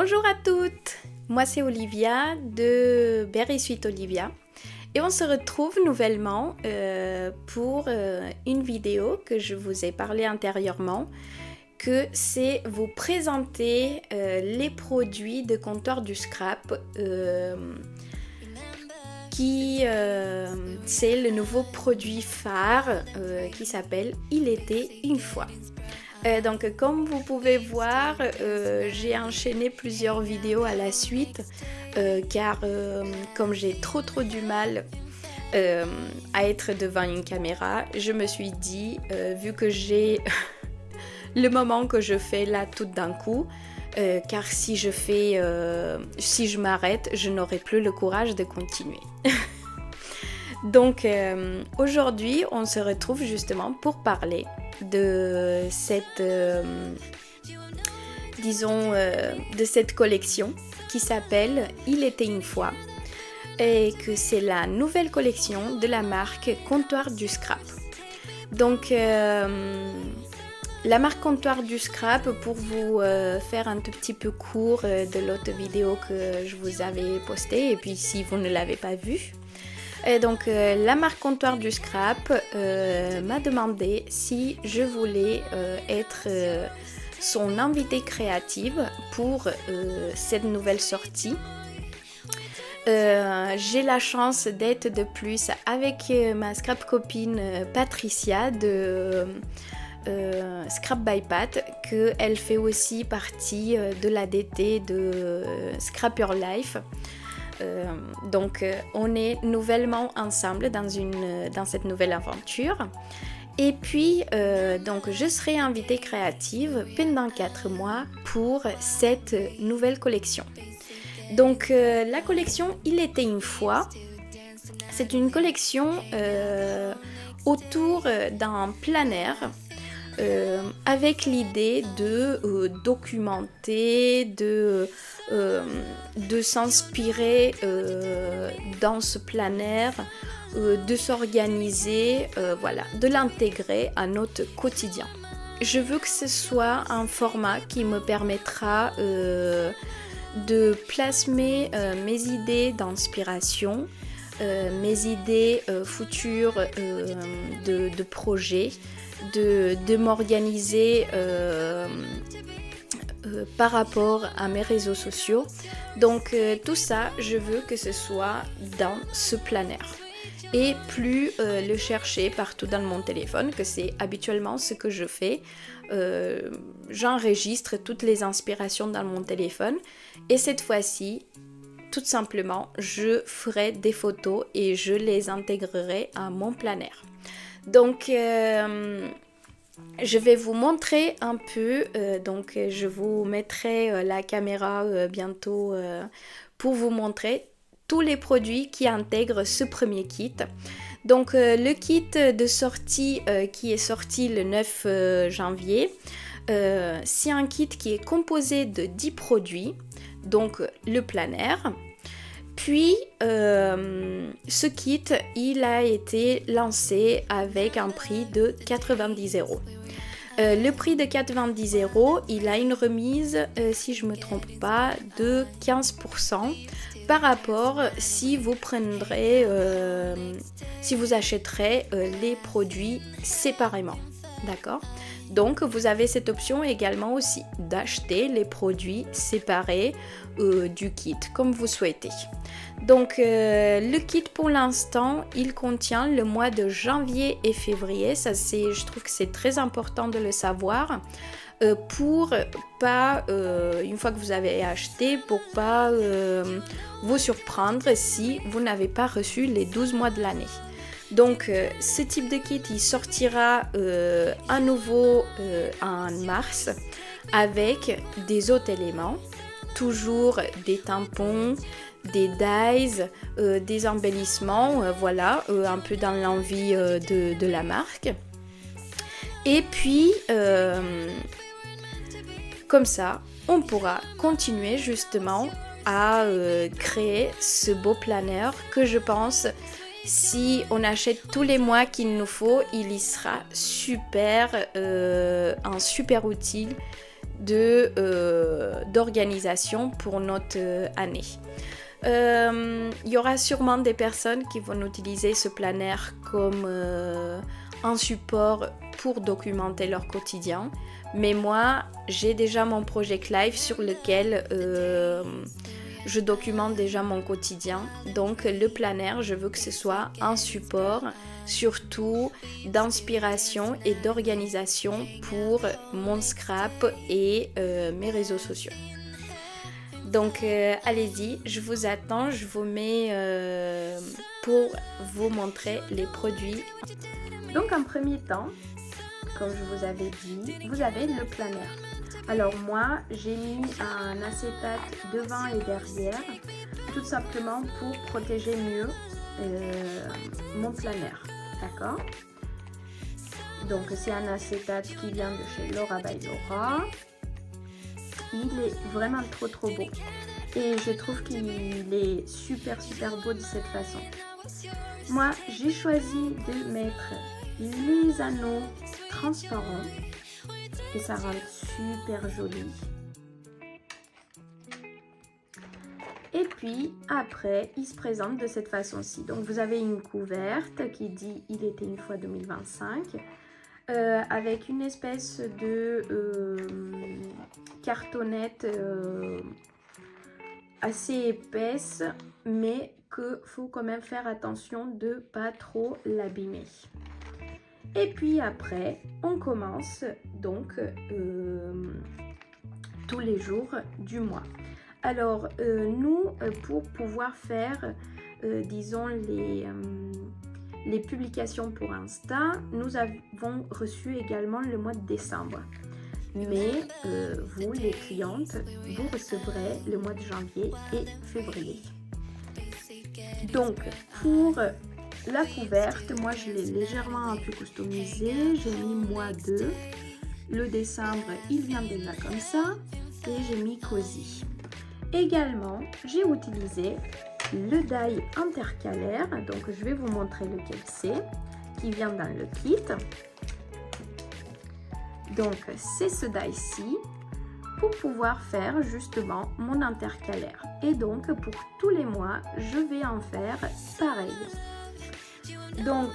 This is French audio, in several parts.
Bonjour à toutes, moi c'est Olivia de Berry Suite Olivia et on se retrouve nouvellement pour une vidéo que je vous ai parlé antérieurement, que c'est vous présenter les produits de comptoir du scrap qui c'est le nouveau produit phare qui s'appelle Il était une fois. Donc comme vous pouvez voir, j'ai enchaîné plusieurs vidéos à la suite car comme j'ai trop du mal à être devant une caméra, je me suis dit, vu que j'ai le moment que je fais là tout d'un coup, car si je m'arrête, je n'aurai plus le courage de continuer. Donc aujourd'hui, on se retrouve justement pour parler de cette, de cette collection qui s'appelle Il était une fois et que c'est la nouvelle collection de la marque Comptoir du Scrap. Donc la marque Comptoir du Scrap, pour vous faire un tout petit peu court de l'autre vidéo que je vous avais postée, et puis si vous ne l'avez pas vue, et donc la marque Comptoir du Scrap m'a demandé si je voulais être son invitée créative pour cette nouvelle sortie. J'ai la chance d'être de plus avec ma scrap copine Patricia de Scrap by Pat, qu'elle fait aussi partie de l'ADT de Scrap Your Life. Donc on est nouvellement ensemble dans cette nouvelle aventure. Et puis donc je serai invitée créative pendant 4 mois pour cette nouvelle collection. Donc la collection Il était une fois, c'est une collection autour d'un plein air. Avec l'idée de documenter, de s'inspirer dans ce plein air, de s'organiser, voilà, de l'intégrer à notre quotidien. Je veux que ce soit un format qui me permettra de plasmer mes idées d'inspiration, mes idées futures de projets, de m'organiser par rapport à mes réseaux sociaux. Donc tout ça, je veux que ce soit dans ce plein air et plus le chercher partout dans mon téléphone, que c'est habituellement ce que je fais. J'enregistre toutes les inspirations dans mon téléphone et cette fois-ci, tout simplement, je ferai des photos et je les intégrerai à mon plein air. Donc je vais vous montrer un peu, donc je vous mettrai la caméra bientôt pour vous montrer tous les produits qui intègrent ce premier kit. Donc le kit de sortie qui est sorti le 9 janvier, c'est un kit qui est composé de 10 produits, donc le plein air. Puis, ce kit, il a été lancé avec un prix de 90 €. Le prix de 90 €, il a une remise, si je ne me trompe pas, de 15% par rapport si vous prendrez, si vous achèterez les produits séparément. D'accord ? Donc vous avez cette option également aussi d'acheter les produits séparés du kit comme vous souhaitez. Donc le kit pour l'instant il contient le mois de janvier et février, ça je trouve que c'est très important de le savoir pour pas, une fois que vous avez acheté, pour pas vous surprendre si vous n'avez pas reçu les 12 mois de l'année. Donc ce type de kit il sortira à nouveau en mars avec des autres éléments, toujours des tampons, des dies, des embellissements, voilà, un peu dans l'envie de la marque. Et puis comme ça on pourra continuer justement à créer ce beau plein air que je pense, si on achète tous les mois qu'il nous faut, il y sera super, un super outil d'organisation pour notre année. Il y aura sûrement des personnes qui vont utiliser ce planner comme un support pour documenter leur quotidien. Mais moi, j'ai déjà mon Project Life sur lequel je documente déjà mon quotidien. Donc le planner, je veux que ce soit un support, surtout d'inspiration et d'organisation pour mon scrap et mes réseaux sociaux. Donc allez-y, je vous attends, je vous mets pour vous montrer les produits. Donc en premier temps, comme je vous avais dit, vous avez le planner. Alors moi, j'ai mis un acétate devant et derrière, tout simplement pour protéger mieux mon planner. D'accord? Donc c'est un acétate qui vient de chez Laura by Laura. Il est vraiment trop beau et je trouve qu'il est super beau de cette façon. Moi j'ai choisi de mettre les anneaux transparents et ça rend super joli. Et puis après il se présente de cette façon-ci. Donc vous avez une couverte qui dit il était une fois 2025. Avec une espèce de cartonnette assez épaisse, mais qu'il faut quand même faire attention de pas trop l'abîmer. Et puis après, on commence donc tous les jours du mois. Alors nous, pour pouvoir faire, disons, les publications pour Insta, nous avons reçu également le mois de décembre. Mais vous, les clientes, vous recevrez le mois de janvier et février. Donc, pour la couverte, moi je l'ai légèrement un peu customisée. J'ai mis mois 2. Le décembre, il vient déjà comme ça. Et j'ai mis Cozy. Également, j'ai utilisé le die intercalaire, donc je vais vous montrer lequel c'est, qui vient dans le kit. Donc c'est ce die-ci pour pouvoir faire justement mon intercalaire. Et donc pour tous les mois, je vais en faire pareil. Donc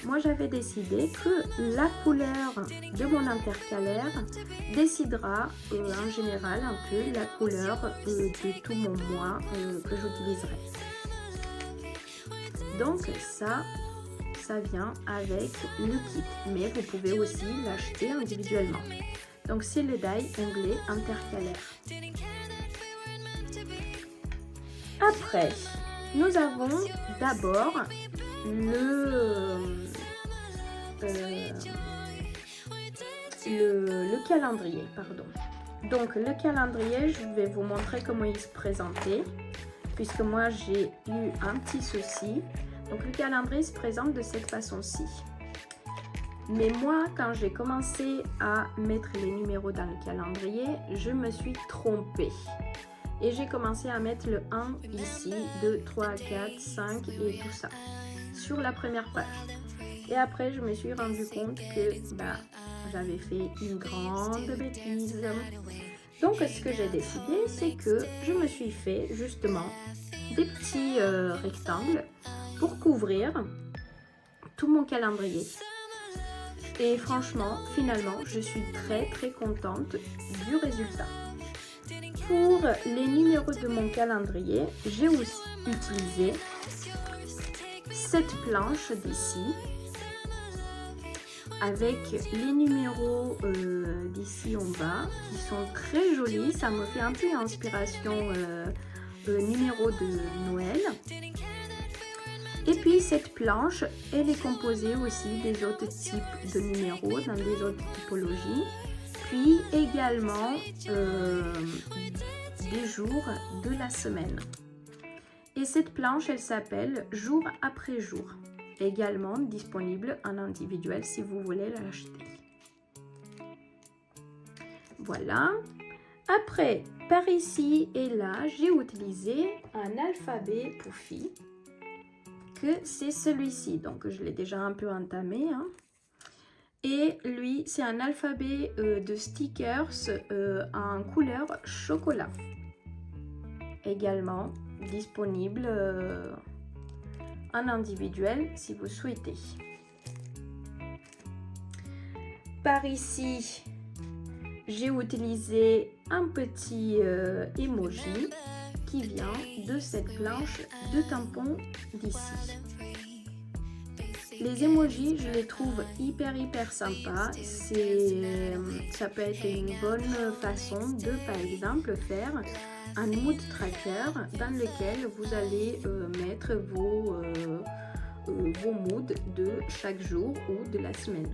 moi j'avais décidé que la couleur de mon intercalaire décidera en général un peu la couleur de tout mon mois que j'utiliserai. Donc ça vient avec le kit, mais vous pouvez aussi l'acheter individuellement. Donc c'est le die onglet intercalaire. Après, nous avons d'abord le calendrier, pardon. Donc le calendrier, je vais vous montrer comment il se présentait, puisque moi j'ai eu un petit souci. Donc le calendrier se présente de cette façon-ci. Mais moi, quand j'ai commencé à mettre les numéros dans le calendrier, je me suis trompée. Et j'ai commencé à mettre le 1 ici, 2, 3, 4, 5 et tout ça sur la première page. Et après, je me suis rendu compte que j'avais fait une grande bêtise. Donc, ce que j'ai décidé, c'est que je me suis fait justement des petits rectangles pour couvrir tout mon calendrier. Et franchement, finalement, je suis très contente du résultat. Pour les numéros de mon calendrier, j'ai aussi utilisé cette planche d'ici avec les numéros d'ici en bas qui sont très jolis. Ça me fait un peu inspiration numéro de Noël. Et puis cette planche, elle est composée aussi des autres types de numéros dans des autres typologies. Puis également des jours de la semaine. Et cette planche, elle s'appelle jour après jour. Également disponible en individuel si vous voulez l'acheter. Voilà. Après, par ici et là, j'ai utilisé un alphabet Poufy, que c'est celui-ci. Donc je l'ai déjà un peu entamé. Et lui, c'est un alphabet de stickers en couleur chocolat. Également disponible en individuel si vous souhaitez. Par ici, j'ai utilisé un petit emoji qui vient de cette planche de tampons d'ici. Les emojis, je les trouve hyper sympas. Ça peut être une bonne façon de, par exemple, faire un mood tracker dans lequel vous allez mettre vos moods de chaque jour ou de la semaine.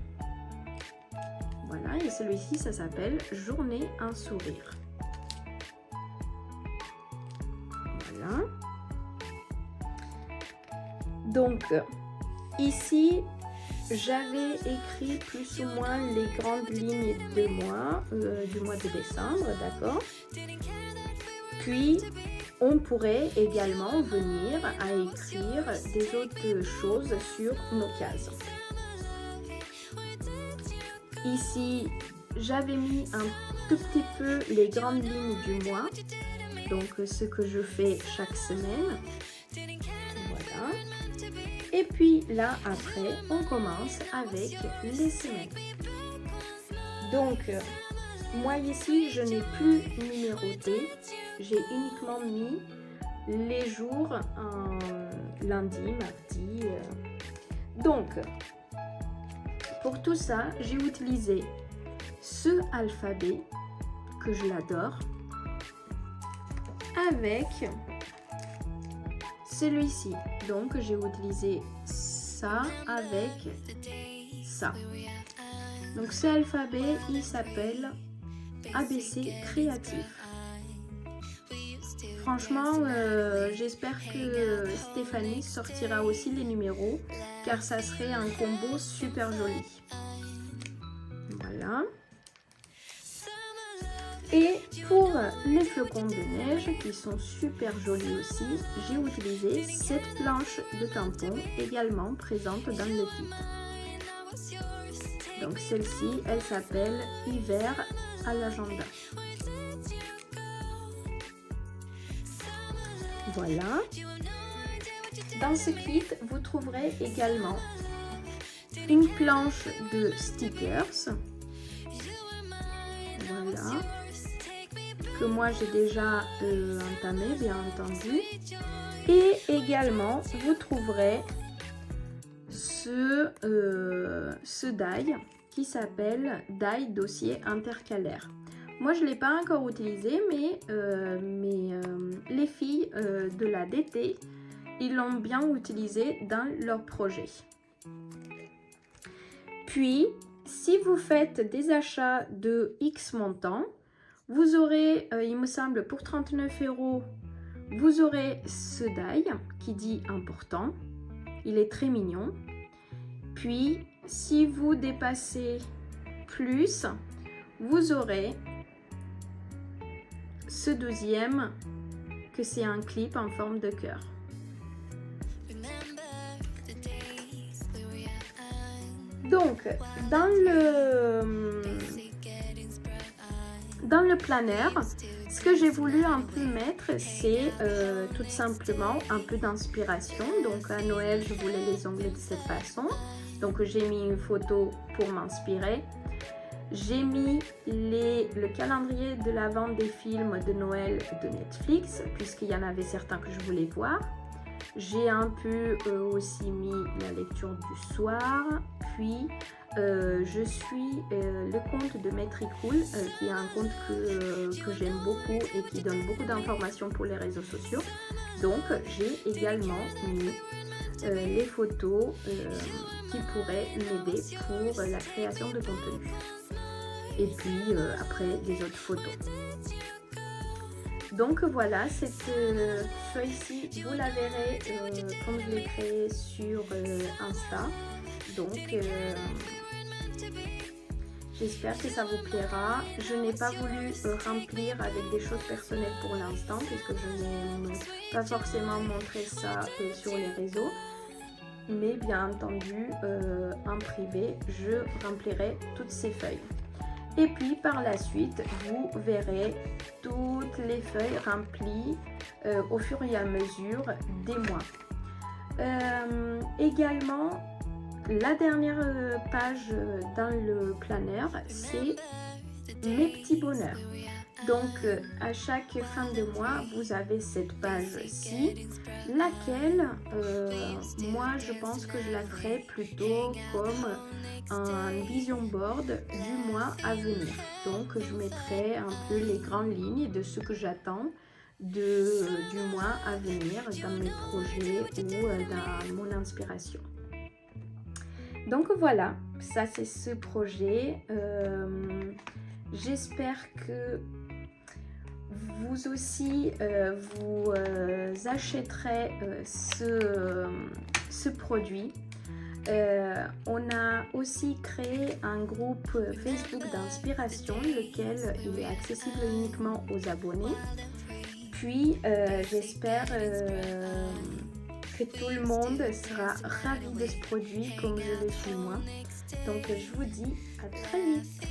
Voilà, et celui-ci, ça s'appelle Journée un sourire. Voilà. Donc, ici, j'avais écrit plus ou moins les grandes lignes du mois de décembre, d'accord? Puis, on pourrait également venir à écrire des autres choses sur nos cases. Ici, j'avais mis un tout petit peu les grandes lignes du mois, donc ce que je fais chaque semaine. Voilà. Et puis là, après, on commence avec les semaines. Donc, moi ici, je n'ai plus numéroté, j'ai uniquement mis les jours lundi, mardi. Donc, pour tout ça, j'ai utilisé ce alphabet que je l'adore avec celui-ci. Donc, j'ai utilisé ça avec ça. Donc, ce alphabet, il s'appelle ABC Créatif. Franchement, j'espère que Stéphanie sortira aussi les numéros car ça serait un combo super joli. Voilà. Et pour les flocons de neige qui sont super jolis aussi, j'ai utilisé cette planche de tampons également présente dans le kit. Donc celle-ci, elle s'appelle Hiver à l'agenda. Voilà. Dans ce kit, vous trouverez également une planche de stickers. Voilà. Que moi j'ai déjà entamé, bien entendu. Et également, vous trouverez ce die qui s'appelle die dossier intercalaire. Moi, je ne l'ai pas encore utilisé, mais les filles de la DT, ils l'ont bien utilisé dans leur projet. Puis, si vous faites des achats de X montant, vous aurez, il me semble, pour 39 €, vous aurez ce die qui dit important. Il est très mignon. Puis, si vous dépassez plus, vous aurez ce deuxième, que c'est un clip en forme de cœur. Donc, dans le planeur, ce que j'ai voulu un peu mettre, c'est tout simplement un peu d'inspiration. Donc, à Noël, je voulais les onglets de cette façon. Donc, j'ai mis une photo pour m'inspirer. J'ai mis le calendrier de l'avant des films de Noël de Netflix, puisqu'il y en avait certains que je voulais voir. J'ai un peu aussi mis la lecture du soir, puis je suis le compte de Metricool, qui est un compte que j'aime beaucoup et qui donne beaucoup d'informations pour les réseaux sociaux. Donc j'ai également mis les photos qui pourraient m'aider pour la création de contenu. Et puis après des autres photos. Donc voilà, cette feuille-ci, vous la verrez quand je l'ai créée sur Insta. Donc j'espère que ça vous plaira. Je n'ai pas voulu remplir avec des choses personnelles pour l'instant, puisque je n'ai pas forcément montré ça sur les réseaux. mais bien entendu en privé, je remplirai toutes ces feuilles. Et puis par la suite, vous verrez toutes les feuilles remplies au fur et à mesure des mois. Également, la dernière page dans le planner, c'est mes petits bonheurs. Donc à chaque fin de mois, vous avez cette page-ci, laquelle, moi je pense que je la ferai plutôt comme un vision board du mois à venir. Donc je mettrai un peu les grandes lignes de ce que j'attends du mois à venir dans mes projets ou dans mon inspiration. Donc voilà, ça c'est ce projet. J'espère que vous aussi vous achèterez ce produit. On a aussi créé un groupe Facebook d'inspiration, lequel il est accessible uniquement aux abonnés. Puis j'espère que tout le monde sera ravi de ce produit comme je le suis moi. Donc je vous dis à très vite.